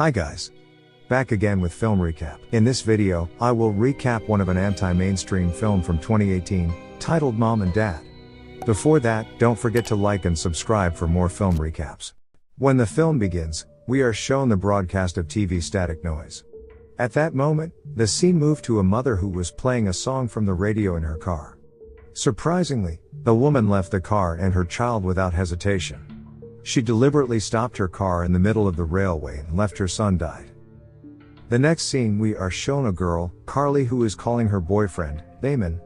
Hi guys. Back again with film recap. In this video, I will recap one of an anti-mainstream film from 2018, titled Mom and Dad. Before that, don't forget to like and subscribe for more film recaps. When the film begins, we are shown the broadcast of TV static noise. At that moment, the scene moved to a mother who was playing a song from the radio in her car. Surprisingly, the woman left the car and her child without hesitation. She deliberately stopped her car in the middle of the railway and left her son died. The next scene we are shown a girl, Carly, who is calling her boyfriend, Damon.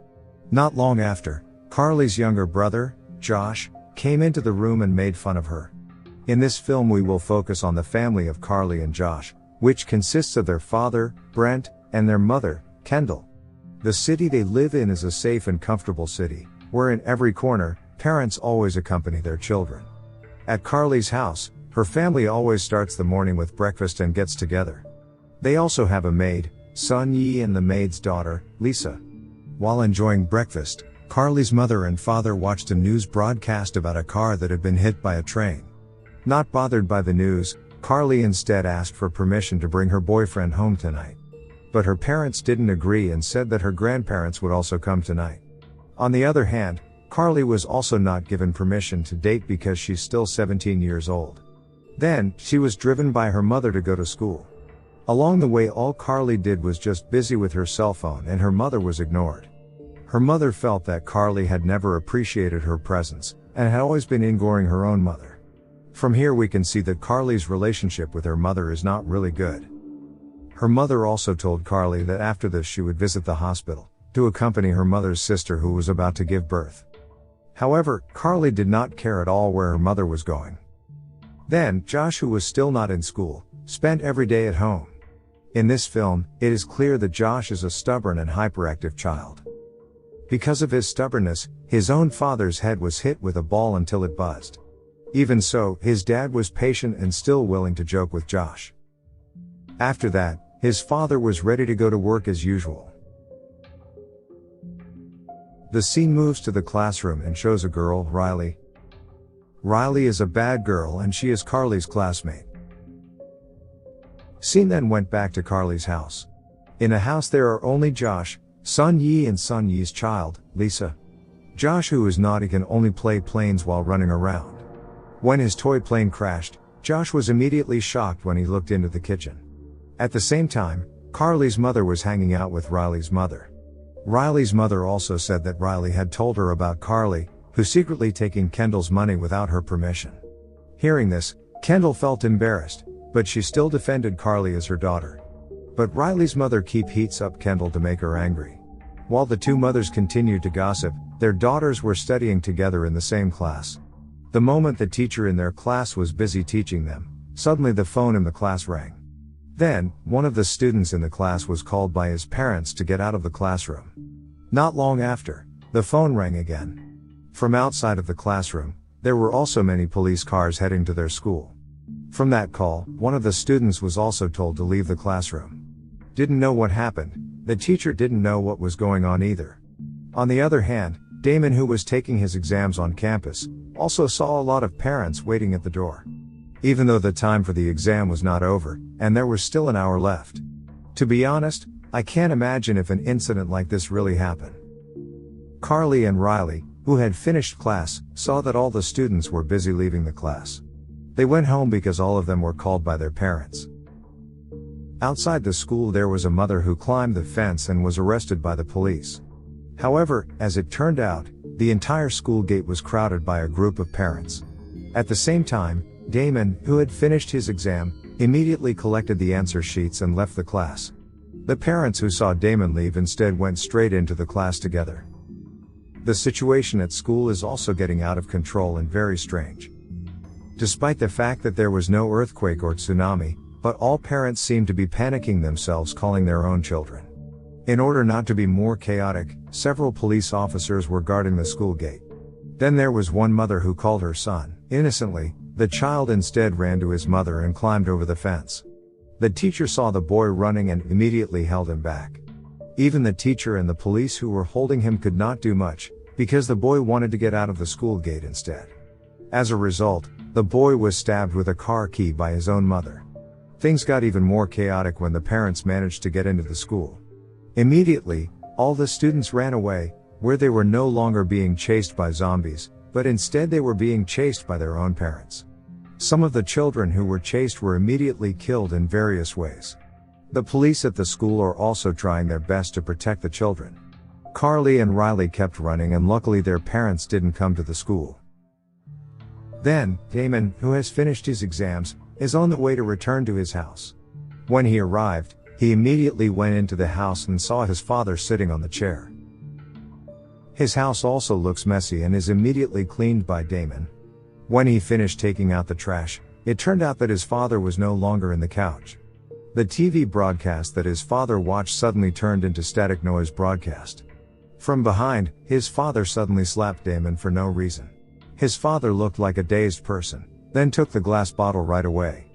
Not long after, Carly's younger brother, Josh, came into the room and made fun of her. In this film we will focus on the family of Carly and Josh, which consists of their father, Brent, and their mother, Kendall. The city they live in is a safe and comfortable city, where in every corner, parents always accompany their children. At Carly's house, her family always starts the morning with breakfast and gets together. They also have a maid, Sun Yi, and the maid's daughter, Lisa. While enjoying breakfast, Carly's mother and father watched a news broadcast about a car that had been hit by a train. Not bothered by the news, Carly instead asked for permission to bring her boyfriend home tonight. But her parents didn't agree and said that her grandparents would also come tonight. On the other hand, Carly was also not given permission to date because she's still 17 years old. Then, she was driven by her mother to go to school. Along the way all Carly did was just busy with her cell phone and her mother was ignored. Her mother felt that Carly had never appreciated her presence, and had always been ignoring her own mother. From here we can see that Carly's relationship with her mother is not really good. Her mother also told Carly that after this she would visit the hospital, to accompany her mother's sister who was about to give birth. However, Carly did not care at all where her mother was going. Then, Josh, who was still not in school, spent every day at home. In this film, it is clear that Josh is a stubborn and hyperactive child. Because of his stubbornness, his own father's head was hit with a ball until it buzzed. Even so, his dad was patient and still willing to joke with Josh. After that, his father was ready to go to work as usual. The scene moves to the classroom and shows a girl, Riley. Riley is a bad girl and she is Carly's classmate. Scene then went back to Carly's house. In a house there are only Josh, Sun Yi, and Sun Yi's child, Lisa. Josh, who is naughty, can only play planes while running around. When his toy plane crashed, Josh was immediately shocked when he looked into the kitchen. At the same time, Carly's mother was hanging out with Riley's mother. Riley's mother also said that Riley had told her about Carly, who secretly taking Kendall's money without her permission. Hearing this, Kendall felt embarrassed, but she still defended Carly as her daughter. But Riley's mother heats up Kendall to make her angry. While the two mothers continued to gossip, their daughters were studying together in the same class. The moment the teacher in their class was busy teaching them, suddenly the phone in the class rang. Then, one of the students in the class was called by his parents to get out of the classroom. Not long after, the phone rang again. From outside of the classroom, there were also many police cars heading to their school. From that call, one of the students was also told to leave the classroom. Didn't know what happened, the teacher didn't know what was going on either. On the other hand, Damon, who was taking his exams on campus, also saw a lot of parents waiting at the door. Even though the time for the exam was not over, and there was still an hour left. To be honest, I can't imagine if an incident like this really happened. Carly and Riley, who had finished class, saw that all the students were busy leaving the class. They went home because all of them were called by their parents. Outside the school there was a mother who climbed the fence and was arrested by the police. However, as it turned out, the entire school gate was crowded by a group of parents. At the same time, Damon, who had finished his exam, immediately collected the answer sheets and left the class. The parents who saw Damon leave instead went straight into the class together. The situation at school is also getting out of control and very strange. Despite the fact that there was no earthquake or tsunami, but all parents seemed to be panicking themselves, calling their own children. In order not to be more chaotic, several police officers were guarding the school gate. Then there was one mother who called her son. Innocently, the child instead ran to his mother and climbed over the fence. The teacher saw the boy running and immediately held him back. Even the teacher and the police who were holding him could not do much, because the boy wanted to get out of the school gate instead. As a result, the boy was stabbed with a car key by his own mother. Things got even more chaotic when the parents managed to get into the school. Immediately, all the students ran away, where they were no longer being chased by zombies, but instead they were being chased by their own parents. Some of the children who were chased were immediately killed in various ways. The police at the school are also trying their best to protect the children. Carly and Riley kept running, and luckily their parents didn't come to the school. Then, Damon, who has finished his exams, is on the way to return to his house. When he arrived, he immediately went into the house and saw his father sitting on the chair. His house also looks messy and is immediately cleaned by Damon. When he finished taking out the trash, it turned out that his father was no longer in the couch. The TV broadcast that his father watched suddenly turned into static noise broadcast. From behind, his father suddenly slapped Damon for no reason. His father looked like a dazed person, then took the glass bottle right away.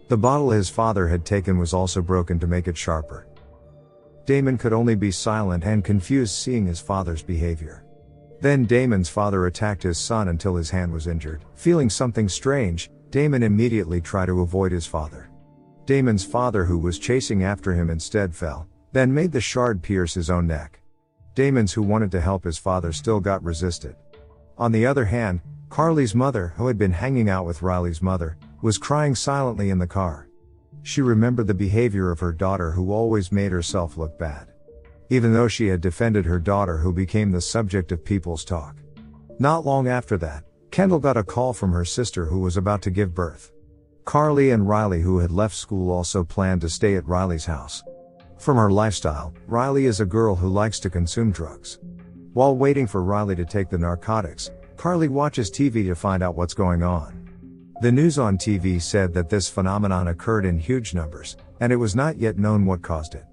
The bottle his father had taken was also broken to make it sharper. Damon could only be silent and confused seeing his father's behavior. Then Damon's father attacked his son until his hand was injured. Feeling something strange, Damon immediately tried to avoid his father. Damon's father, who was chasing after him, instead fell, then made the shard pierce his own neck. Damon's, who wanted to help his father, still got resisted. On the other hand, Carly's mother, who had been hanging out with Riley's mother, was crying silently in the car. She remembered the behavior of her daughter, who always made herself look bad. Even though she had defended her daughter, who became the subject of people's talk. Not long after that, Kendall got a call from her sister, who was about to give birth. Carly and Riley, who had left school, also planned to stay at Riley's house. From her lifestyle, Riley is a girl who likes to consume drugs. While waiting for Riley to take the narcotics, Carly watches TV to find out what's going on. The news on TV said that this phenomenon occurred in huge numbers, and it was not yet known what caused it.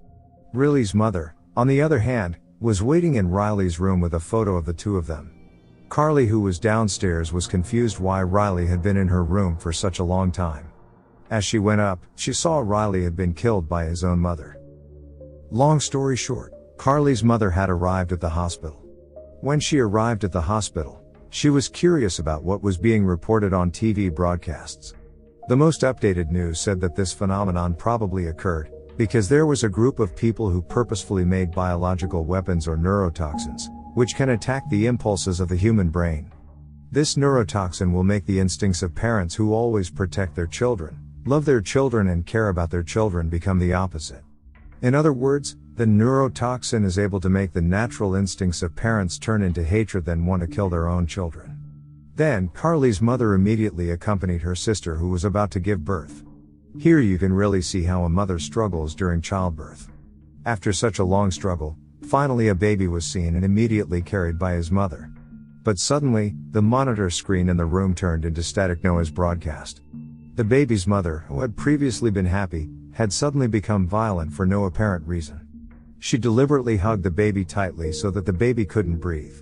Riley's mother, on the other hand, was waiting in Riley's room with a photo of the two of them. Carly, who was downstairs, was confused why Riley had been in her room for such a long time. As she went up, she saw Riley had been killed by his own mother. Long story short, Carly's mother had arrived at the hospital. When she arrived at the hospital, she was curious about what was being reported on TV broadcasts. The most updated news said that this phenomenon probably occurred because there was a group of people who purposefully made biological weapons or neurotoxins, which can attack the impulses of the human brain. This neurotoxin will make the instincts of parents who always protect their children, love their children and care about their children become the opposite. In other words, the neurotoxin is able to make the natural instincts of parents turn into hatred, then want to kill their own children. Then, Carly's mother immediately accompanied her sister, who was about to give birth. Here you can really see how a mother struggles during childbirth. After such a long struggle, finally a baby was seen and immediately carried by his mother. But suddenly, the monitor screen in the room turned into static noise broadcast. The baby's mother, who had previously been happy, had suddenly become violent for no apparent reason. She deliberately hugged the baby tightly so that the baby couldn't breathe.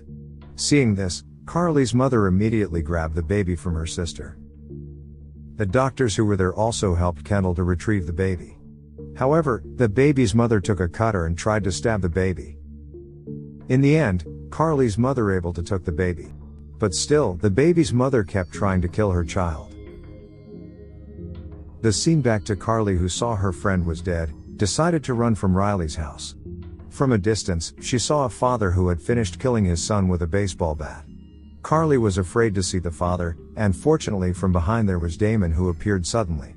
Seeing this, Carly's mother immediately grabbed the baby from her sister. The doctors who were there also helped Kendall to retrieve the baby. However, the baby's mother took a cutter and tried to stab the baby. In the end, Carly's mother able to took the baby. But still, the baby's mother kept trying to kill her child. The scene back to Carly, who saw her friend was dead, decided to run from Riley's house. From a distance, she saw a father who had finished killing his son with a baseball bat. Carly was afraid to see the father, and fortunately from behind there was Damon, who appeared suddenly.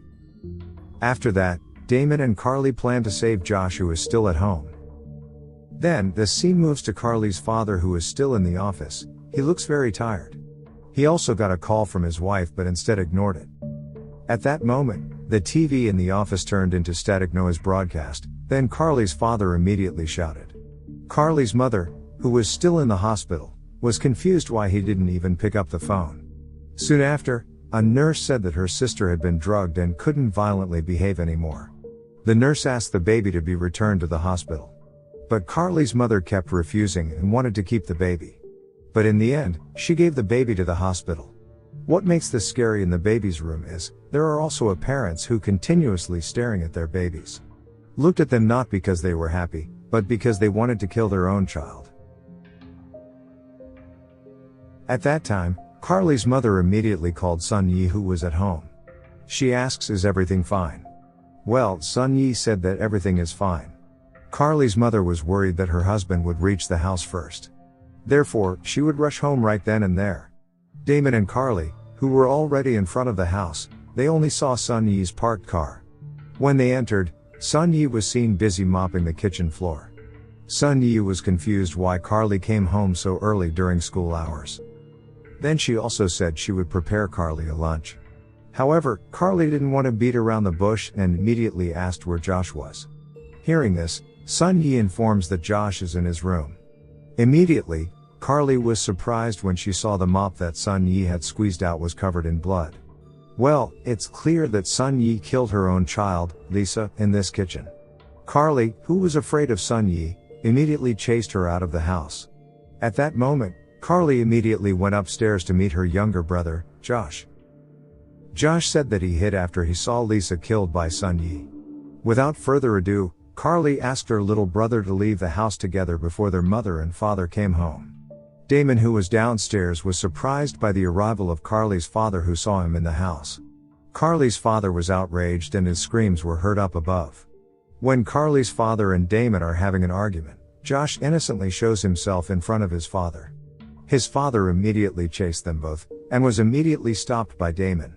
After that, Damon and Carly planned to save Josh, who is still at home. Then, the scene moves to Carly's father, who is still in the office. He looks very tired. He also got a call from his wife but instead ignored it. At that moment, the TV in the office turned into static noise broadcast, then Carly's father immediately shouted. Carly's mother, who was still in the hospital, was confused why he didn't even pick up the phone. Soon after, a nurse said that her sister had been drugged and couldn't violently behave anymore. The nurse asked the baby to be returned to the hospital. But Carly's mother kept refusing and wanted to keep the baby. But in the end, she gave the baby to the hospital. What makes this scary in the baby's room is, there are also parents who continuously staring at their babies. Looked at them not because they were happy, but because they wanted to kill their own child. At that time, Carly's mother immediately called Sun Yi, who was at home. She asks, "Is everything fine?" Well, Sun Yi said that everything is fine. Carly's mother was worried that her husband would reach the house first. Therefore, she would rush home right then and there. Damon and Carly, who were already in front of the house, they only saw Sun Yi's parked car. When they entered, Sun Yi was seen busy mopping the kitchen floor. Sun Yi was confused why Carly came home so early during school hours. Then she also said she would prepare Carly a lunch. However, Carly didn't want to beat around the bush and immediately asked where Josh was. Hearing this, Sun Yi informs that Josh is in his room. Immediately, Carly was surprised when she saw the mop that Sun Yi had squeezed out was covered in blood. Well, it's clear that Sun Yi killed her own child, Lisa, in this kitchen. Carly, who was afraid of Sun Yi, immediately chased her out of the house. At that moment, Carly immediately went upstairs to meet her younger brother, Josh. Josh said that he hid after he saw Lisa killed by Sun Yi. Without further ado, Carly asked her little brother to leave the house together before their mother and father came home. Damon, who was downstairs, was surprised by the arrival of Carly's father, who saw him in the house. Carly's father was outraged and his screams were heard up above. When Carly's father and Damon are having an argument, Josh innocently shows himself in front of his father. His father immediately chased them both, and was immediately stopped by Damon.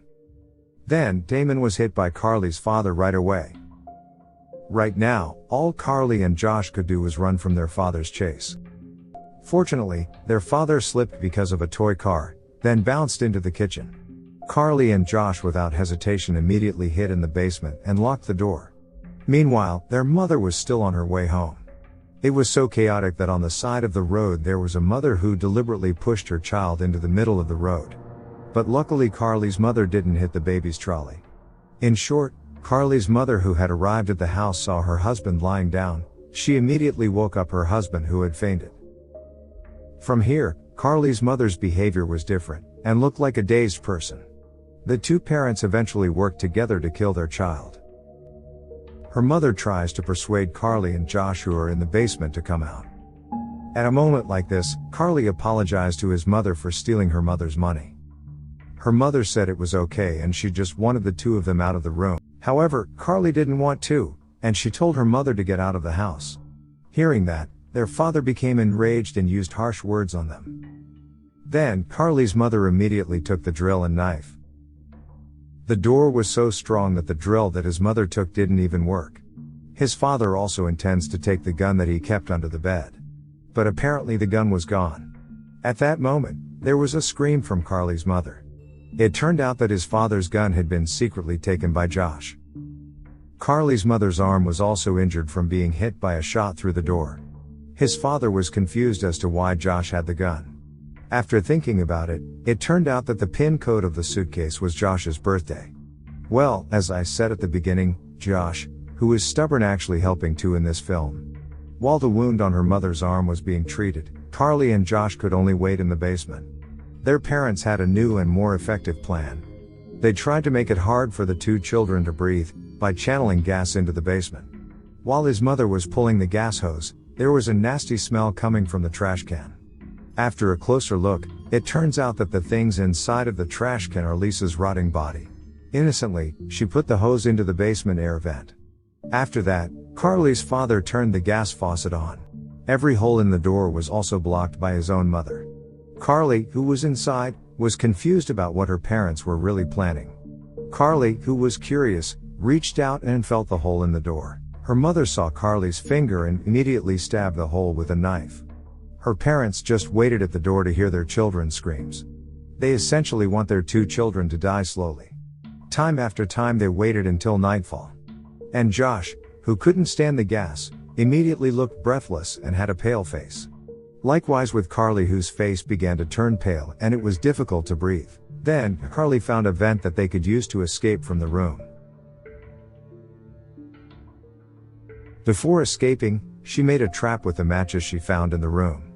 Then, Damon was hit by Carly's father right away. Right now, all Carly and Josh could do was run from their father's chase. Fortunately, their father slipped because of a toy car, then bounced into the kitchen. Carly and Josh without hesitation immediately hid in the basement and locked the door. Meanwhile, their mother was still on her way home. It was so chaotic that on the side of the road there was a mother who deliberately pushed her child into the middle of the road. But luckily Carly's mother didn't hit the baby's trolley. In short, Carly's mother, who had arrived at the house, saw her husband lying down. She immediately woke up her husband, who had fainted. From here, Carly's mother's behavior was different, and looked like a dazed person. The two parents eventually worked together to kill their child. Her mother tries to persuade Carly and Josh, who are in the basement, to come out. At a moment like this, Carly apologized to his mother for stealing her mother's money. Her mother said it was okay and she just wanted the two of them out of the room. However, Carly didn't want to, and she told her mother to get out of the house. Hearing that, their father became enraged and used harsh words on them. Then, Carly's mother immediately took the drill and knife. The door was so strong that the drill that his mother took didn't even work. His father also intends to take the gun that he kept under the bed. But apparently the gun was gone. At that moment, there was a scream from Carly's mother. It turned out that his father's gun had been secretly taken by Josh. Carly's mother's arm was also injured from being hit by a shot through the door. His father was confused as to why Josh had the gun. After thinking about it, it turned out that the pin code of the suitcase was Josh's birthday. Well, as I said at the beginning, Josh, who is stubborn, actually helping too in this film. While the wound on her mother's arm was being treated, Carly and Josh could only wait in the basement. Their parents had a new and more effective plan. They tried to make it hard for the two children to breathe, by channeling gas into the basement. While his mother was pulling the gas hose, there was a nasty smell coming from the trash can. After a closer look, it turns out that the things inside of the trash can are Lisa's rotting body. Innocently, she put the hose into the basement air vent. After that, Carly's father turned the gas faucet on. Every hole in the door was also blocked by his own mother. Carly, who was inside, was confused about what her parents were really planning. Carly, who was curious, reached out and felt the hole in the door. Her mother saw Carly's finger and immediately stabbed the hole with a knife. Her parents just waited at the door to hear their children's screams. They essentially want their two children to die slowly. Time after time they waited until nightfall. And Josh, who couldn't stand the gas, immediately looked breathless and had a pale face. Likewise with Carly, whose face began to turn pale and it was difficult to breathe. Then, Carly found a vent that they could use to escape from the room. Before escaping, she made a trap with the matches she found in the room.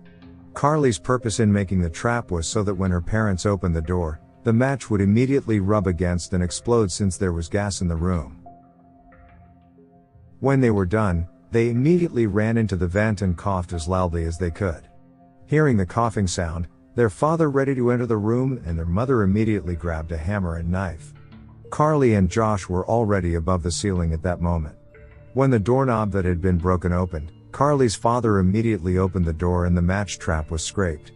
Carly's purpose in making the trap was so that when her parents opened the door, the match would immediately rub against and explode since there was gas in the room. When they were done, they immediately ran into the vent and coughed as loudly as they could. Hearing the coughing sound, their father ready to enter the room and their mother immediately grabbed a hammer and knife. Carly and Josh were already above the ceiling at that moment. When the doorknob that had been broken opened, Carly's father immediately opened the door and the match trap was scraped.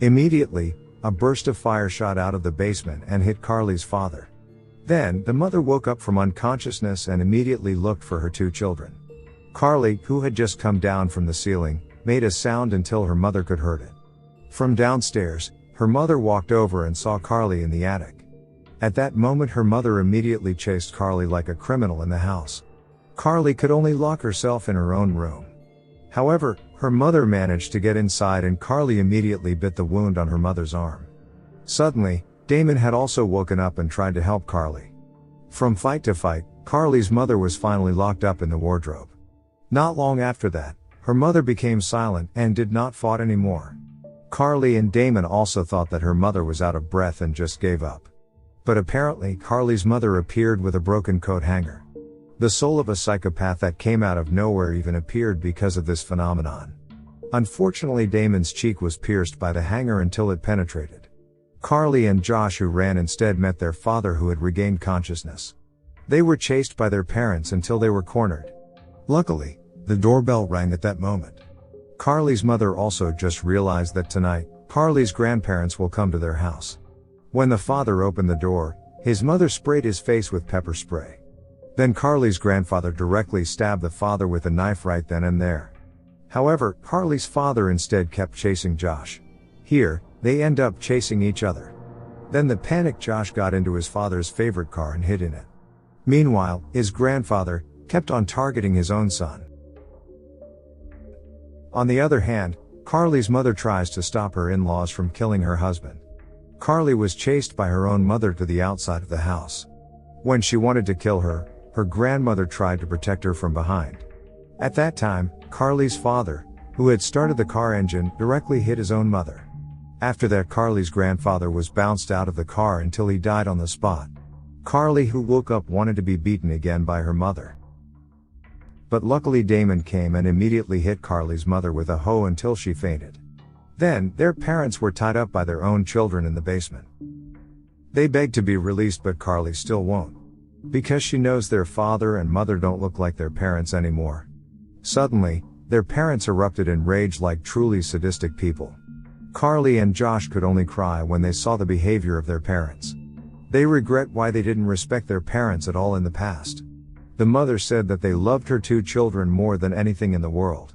Immediately, a burst of fire shot out of the basement and hit Carly's father. Then, the mother woke up from unconsciousness and immediately looked for her 2 children. Carly, who had just come down from the ceiling, made a sound until her mother could hear it. From downstairs, her mother walked over and saw Carly in the attic. At that moment her mother immediately chased Carly like a criminal in the house. Carly could only lock herself in her own room. However, her mother managed to get inside and Carly immediately bit the wound on her mother's arm. Suddenly, Damon had also woken up and tried to help Carly. From fight to fight, Carly's mother was finally locked up in the wardrobe. Not long after that, her mother became silent and did not fight anymore. Carly and Damon also thought that her mother was out of breath and just gave up. But apparently, Carly's mother appeared with a broken coat hanger. The soul of a psychopath that came out of nowhere even appeared because of this phenomenon. Unfortunately, Damon's cheek was pierced by the hanger until it penetrated. Carly and Josh, who ran, instead met their father, who had regained consciousness. They were chased by their parents until they were cornered. Luckily, the doorbell rang at that moment. Carly's mother also just realized that tonight, Carly's grandparents will come to their house. When the father opened the door, his mother sprayed his face with pepper spray. Then Carly's grandfather directly stabbed the father with a knife right then and there. However, Carly's father instead kept chasing Josh. Here, they end up chasing each other. Then the panicked Josh got into his father's favorite car and hid in it. Meanwhile, his grandfather kept on targeting his own son. On the other hand, Carly's mother tries to stop her in-laws from killing her husband. Carly was chased by her own mother to the outside of the house. When she wanted to kill her, her grandmother tried to protect her from behind. At that time, Carly's father, who had started the car engine, directly hit his own mother. After that, Carly's grandfather was bounced out of the car until he died on the spot. Carly, who woke up, wanted to be beaten again by her mother. But luckily Damon came and immediately hit Carly's mother with a hoe until she fainted. Then, their parents were tied up by their own children in the basement. They begged to be released, but Carly still won't. Because she knows their father and mother don't look like their parents anymore. Suddenly, their parents erupted in rage like truly sadistic people. Carly and Josh could only cry when they saw the behavior of their parents. They regret why they didn't respect their parents at all in the past. The mother said that they loved her 2 children more than anything in the world.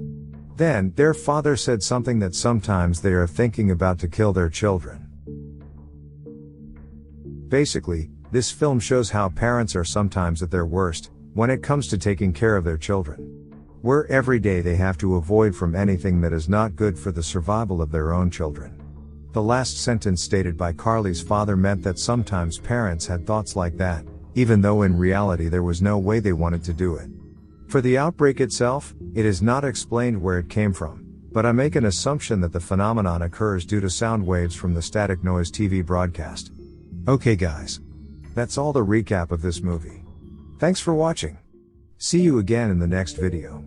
Then, their father said something that sometimes they are thinking about to kill their children. Basically, this film shows how parents are sometimes at their worst, when it comes to taking care of their children. Where every day they have to avoid from anything that is not good for the survival of their own children. The last sentence stated by Carly's father meant that sometimes parents had thoughts like that, even though in reality there was no way they wanted to do it. For the outbreak itself, it is not explained where it came from, but I make an assumption that the phenomenon occurs due to sound waves from the static noise TV broadcast. Okay guys. That's all the recap of this movie. Thanks for watching. See you again in the next video.